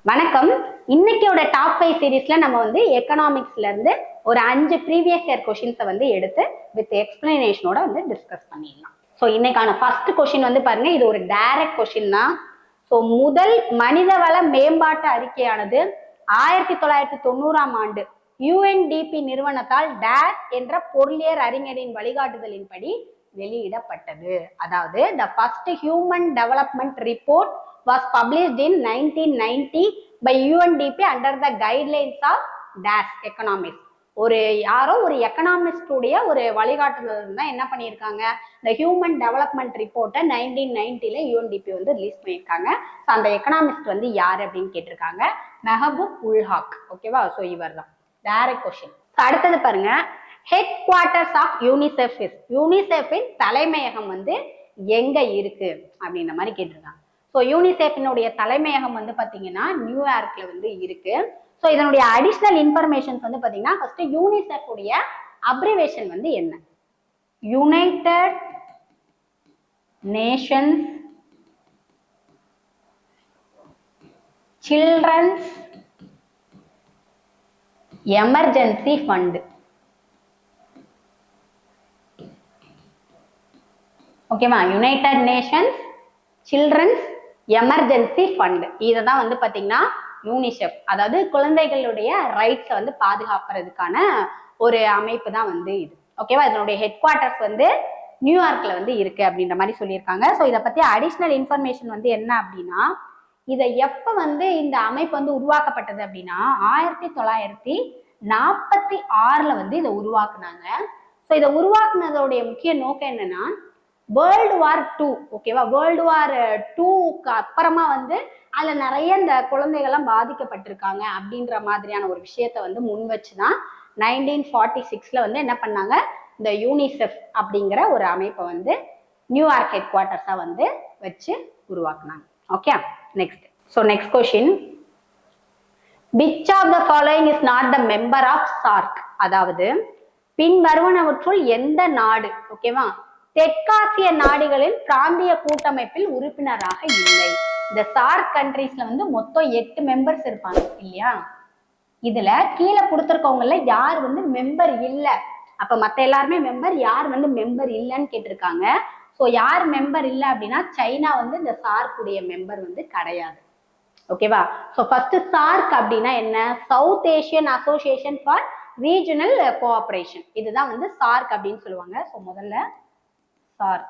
வணக்கம். இன்னைக்கோட டாப் 5 சீரீஸ்ல நம்ம வந்து எக்கனாமிக்ஸ்ல இருந்து ஒரு 5 ப்ரீவியஸ் இயர் கொஸ்டின்ஸை வந்து எடுத்து வித் எக்ஸ்பிளனேஷனோட வந்து டிஸ்கஸ் பண்ணிடலாம். ஸோ இன்னைக்கான ஃபர்ஸ்ட் கொஸ்டின் வந்து பாருங்க, இது ஒரு டைரக்ட் கொஸ்டின் தான். ஸோ முதல் மனிதவள மேம்பாட்டு அறிக்கையானது 1990ஆம் ஆண்டு யுஎன்டிபி நிறுவனத்தால் டேஷ் என்ற பொருளியல் அறிஞரின் வழிகாட்டுதலின்படி வெளியிடப்பட்டது. அதாவது the first human development report was published in 1990 by UNDP under the guidelines of dash economics. ஒரு எக்கனாமிஸ்ட் உடைய ஒரு வழிகாட்டுதல் தான் என்ன பண்ணியிருக்காங்க, இந்த ஹியூமன் டெவலப்மெண்ட் ரிப்போர்ட்டை 1990ல யூஎன்டிபி வந்து ரிலீஸ் பண்ணியிருக்காங்க. ஸோ அந்த எக்கனாமிஸ்ட் வந்து யார் அப்படின்னு கேட்டிருக்காங்க, மெஹபூப் உல் ஹக். ஓகேவா? ஸோ இவர் தான் டைரக்ட் கொஸ்டின். அடுத்தது பாருங்க, ஹெட் குவார்டர்ஸ் ஆஃப் யூனிசெஃப். யூனிசெஃபின் தலைமையகம் வந்து எங்க இருக்கு அப்படின்ற மாதிரி கேட்டிருக்காங்க. ஸோ யூனிசெஃபினுடைய தலைமையகம் வந்து பார்த்தீங்கன்னா நியூயார்க்ல வந்து இருக்கு. ஸோ இதனுடைய அடிஷ்னல் இன்ஃபர்மேஷன்ஸ் வந்து பார்த்தீங்கன்னா, ஃபர்ஸ்ட் யூனிசெஃப் உடைய அப்ரிவேஷன் வந்து என்ன, United Nations children's emergency fund. ஓகேவா? United Nations children's emergency fund. இதை தான் வந்து பார்த்தீங்கன்னா யூனிசெஃப், அதாவது குழந்தைகளுடைய ரைட்ஸை வந்து பாதுகாப்புறதுக்கான ஒரு அமைப்பு தான் வந்து இது. ஓகேவா? இதனுடைய ஹெட் குவார்டர்ஸ் வந்து நியூயார்க்ல வந்து இருக்கு அப்படின்ற மாதிரி சொல்லியிருக்காங்க. ஸோ இதை பத்தி அடிஷ்னல் இன்ஃபர்மேஷன் வந்து என்ன அப்படின்னா, இதை எப்ப வந்து இந்த அமைப்பு வந்து உருவாக்கப்பட்டது அப்படின்னா 1946ல வந்து இதை உருவாக்குனாங்க. ஸோ இதை உருவாக்குனதோடைய முக்கிய நோக்கம் என்னன்னா, வேர்ல்டு வார் 2, ஓகேவா, வேர்ல்டு வார் 2க்கு அப்புறமா வந்து அதுல நிறைய இந்த குழந்தைகள்லாம் பாதிக்கப்பட்டிருக்காங்க அப்படின்ற மாதிரியான ஒரு விஷயத்த வந்து முன் வச்சுதான் 1946ல வந்து என்ன பண்ணாங்க, இந்த யூனிசெஃப் அப்படிங்கிற ஒரு அமைப்பை வந்து நியூயார்க் ஹெட் குவார்டர்ஸா வந்து வச்சு உருவாக்குனாங்க. Okay, next. So next question, which of the following is not the member of SAARC? அதாவது பின்வருவனவற்றுள் எந்த நாடு, ஓகேவா, தெற்காசிய நாடுகளின் பிராந்திய கூட்டமைப்பில் உறுப்பினராக இல்லை? இந்த சார்க் கண்ட்ரீஸ்ல வந்து மொத்தம் 8 மெம்பர்ஸ் இருப்பாங்க இல்லையா? இதுல கீழே கொடுத்துருக்கவங்கல யார் வந்து மெம்பர் இல்லை, அப்ப மத்த எல்லாருமே மெம்பர், யார் வந்து மெம்பர் இல்லைன்னு கேட்டிருக்காங்க. ஸோ யார் மெம்பர் இல்லை அப்படின்னா, சைனா வந்து இந்த சார்க் உடைய மெம்பர் வந்து கிடையாது. ஓகேவா? ஸோ ஃபர்ஸ்ட் சார்க் அப்படின்னா என்ன, south Asian association for regional cooperation. இதுதான் வந்து சார்க் அப்படின்னு சொல்லுவாங்க. ஸோ முதல்ல SAARC,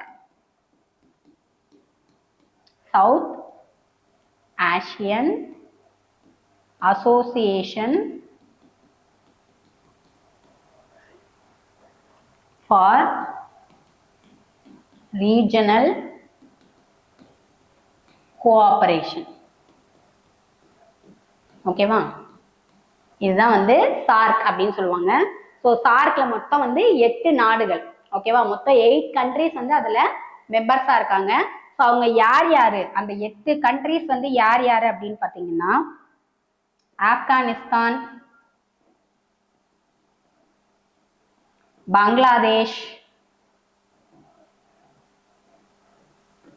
South Asian Association for Regional Cooperation. ஓகேவா? இதுதான் வந்து சார்க் அப்படின்னு சொல்லுவாங்க. ஸோ சார்க்ல மொத்தம் வந்து 8 நாடுகள். ஓகேவா? மொத்தம் 8 கண்ட்ரீஸ் வந்து அதுல மெம்பர்ஸா இருக்காங்க. ஸோ அவங்க யார் யாரு, அந்த 8 கண்ட்ரீஸ் வந்து யார் யாரு அப்படின்னு பாத்தீங்கன்னா, ஆப்கானிஸ்தான், பங்களாதேஷ்,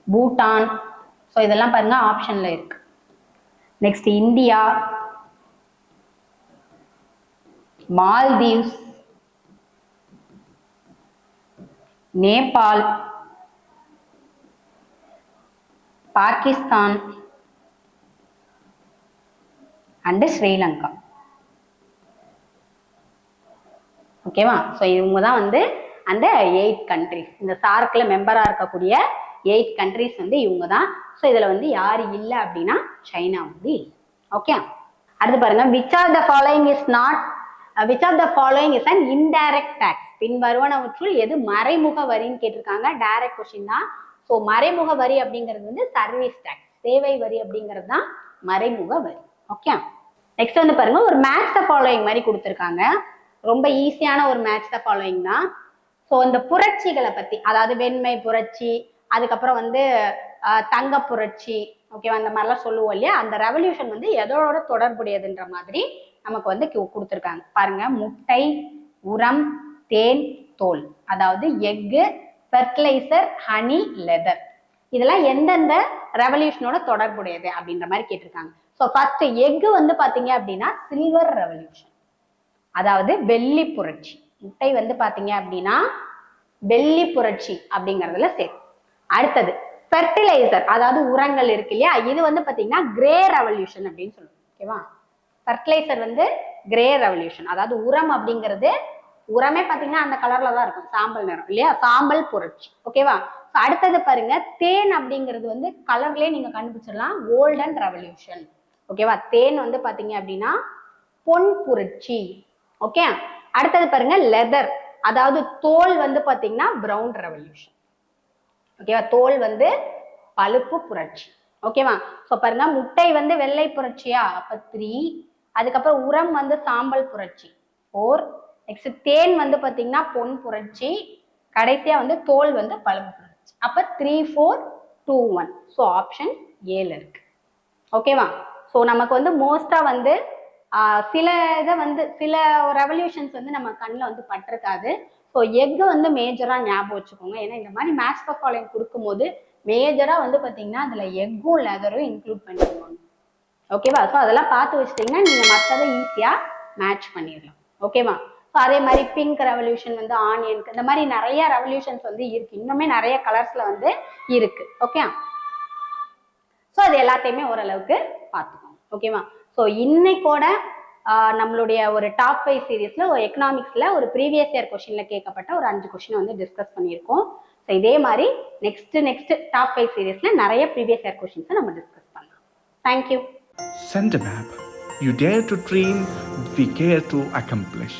பூட்டான். ஸோ இதெல்லாம் பாருங்க ஆப்ஷன்ல இருக்கு. Next India, Maldives, Nepal, Pakistan and Sri Lanka. ஓகேவா? ஸோ இவங்க தான் வந்து அந்த 8 கண்ட்ரிஸ், இந்த சார்க்ல மெம்பரா இருக்கக்கூடிய 8 கண்ட்ரிஸ் வந்து இவங்க தான். ஸோ இதுல வந்து யாரு இல்லை அப்படின்னா சைனா வந்து இல்லை. ஓகே, அடுத்து பாருங்க, which of the following is not which of the following is an indirect tax? பின்வருவனவற்றுள் எது மறைமுக வரின்னு கேட்டிருக்காங்க. டைரக்ட் கொஸ்டின் தான். ஸோ மறைமுக வரி அப்படிங்கிறது வந்து சர்வீஸ் டாக்ஸ், சேவை வரி அப்படிங்கிறது தான் மறைமுக வரி. ஓகே, நெக்ஸ்ட் வந்து பாருங்க, ஒரு மேட்ச் த ஃபாலோயிங் மாதிரி கொடுத்துருக்காங்க. ரொம்ப ஈஸியான ஒரு மேட்ச் த ஃபாலோயிங் தான். ஸோ இந்த புரட்சிகளை பத்தி, அதாவது வெண்மை புரட்சி, அதுக்கப்புறம் வந்து தங்க புரட்சி, ஓகேவா, அந்த மாதிரிலாம் சொல்லுவோம் இல்லையா, அந்த ரெவல்யூஷன் வந்து எதோட தொடர்புடையதுன்ற மாதிரி நமக்கு வந்து கொடுத்துருக்காங்க. பாருங்க, முட்டை, உரம், தேன், தோல், அதாவது எக்கு, ஃபெர்டிலைசர், ஹனி, லெதர். இதெல்லாம் எந்தெந்த ரெவல்யூஷனோட தொடர்புடையது அப்படின்ற மாதிரி கேட்டிருக்காங்க. ஸோ ஃபர்ஸ்ட் எக் வந்து பாத்தீங்க அப்படின்னா சில்வர் ரெவல்யூஷன், அதாவது வெள்ளி புரட்சி. முட்டை வந்து பாத்தீங்க அப்படின்னா வெள்ளி புரட்சி அப்படிங்கறதுல சேரும். அடுத்தது ஃபெர்டிலைசர், அதாவது உரங்கள் இருக்கு இல்லையா, இது வந்து பாத்தீங்கன்னா கிரே ரெவல்யூஷன் அப்படின்னு சொல்லுவோம். ஓகேவா, ஃபெர்டிலைசர் வந்து கிரே ரெவல்யூஷன், அதாவது உரம் அப்படிங்கிறது உரமே பாத்தீங்கன்னா அந்த கலர்ல தான் இருக்கும், சாம்பல் நிறம் இல்லையா, சாம்பல் புரட்சி. ஓகேவா, அடுத்தது பாருங்க தேன் அப்படிங்கிறது வந்து கலர்லயே நீங்க கண்டுபிடிச்சிடலாம், கோல்டன் ரெவல்யூஷன். ஓகேவா, தேன் வந்து பாத்தீங்க அப்படின்னா பொன் புரட்சி. ஓகே, அடுத்தது பாருங்க லெதர், அதாவது தோல் வந்து பாத்தீங்கன்னா பிரவுன் ரெவல்யூஷன். ஓகேவா, தோல் வந்து பழுப்பு புரட்சி. ஓகேவா, சோ பாருங்க முட்டை வந்து வெள்ளை புரட்சியா, அப்ப 3. அதுக்கப்புறம் உரம் வந்து சாம்பல் புரட்சி 4. நெக்ஸ்ட் தேன் வந்து பாத்தீங்கன்னா பொன் புரட்சி, கடைசியா வந்து தோல் வந்து பழுப்பு புரட்சி. அப்ப 3, 4, 2, 1. ஸோ ஆப்ஷன் ஏல இருக்கு. ஓகேவா, ஸோ நமக்கு வந்து மோஸ்டா வந்து சில இதை வந்து சில ரெவல்யூஷன்ஸ் வந்து நம்ம கண்ணில் வந்து பட்டிருக்காது. ஸோ எக்கு வந்து மேஜரா ஞாபகம் வச்சுக்கோங்க, ஏன்னா இந்த மாதிரி மேட்ச் த ஃபாலோயிங் கொடுக்கும்போது மேஜரா வந்து பாத்தீங்கன்னா அதுல எக்கும் லெதரும் இன்க்ளூட் பண்ணிடுவாங்க. ஓகேவா, ஸோ அதெல்லாம் பார்த்து வச்சிட்டீங்கன்னா நீங்க மற்றதை ஈஸியா மேட்ச் பண்ணிடலாம். ஓகேவா, ஸோ அதே மாதிரி பிங்க் ரெவல்யூஷன் வந்து ஆனியனுக்கு, இந்த மாதிரி நிறைய ரெவல்யூஷன்ஸ் வந்து இருக்கு, இன்னுமே நிறைய கலர்ஸ்ல வந்து இருக்கு. ஓகே, ஸோ அது எல்லாத்தையுமே ஓரளவுக்கு பார்த்துக்கோங்க. ஓகேவா, ஸோ இன்னைக்கோட நம்மளுடைய ஒரு டாப் 5 சீரீஸ்ல ஒரு எக்கனாமிக்ஸ்ல ஒரு ப்ரீவியஸ் இயர் கொஸ்டின்ல கேட்கப்பட்ட ஒரு 5 கொஸ்டின் வந்து டிஸ்கஸ் பண்ணியிருக்கோம். ஸோ இதே மாதிரி நெக்ஸ்ட் டாப் 5 சீரீஸ்ல நிறைய ப்ரீவியஸ் இயர் கொஸ்டின்ஸை நம்ம டிஸ்கஸ் பண்ணலாம். Thank you. Send a map. You dare to dream, we care to accomplish.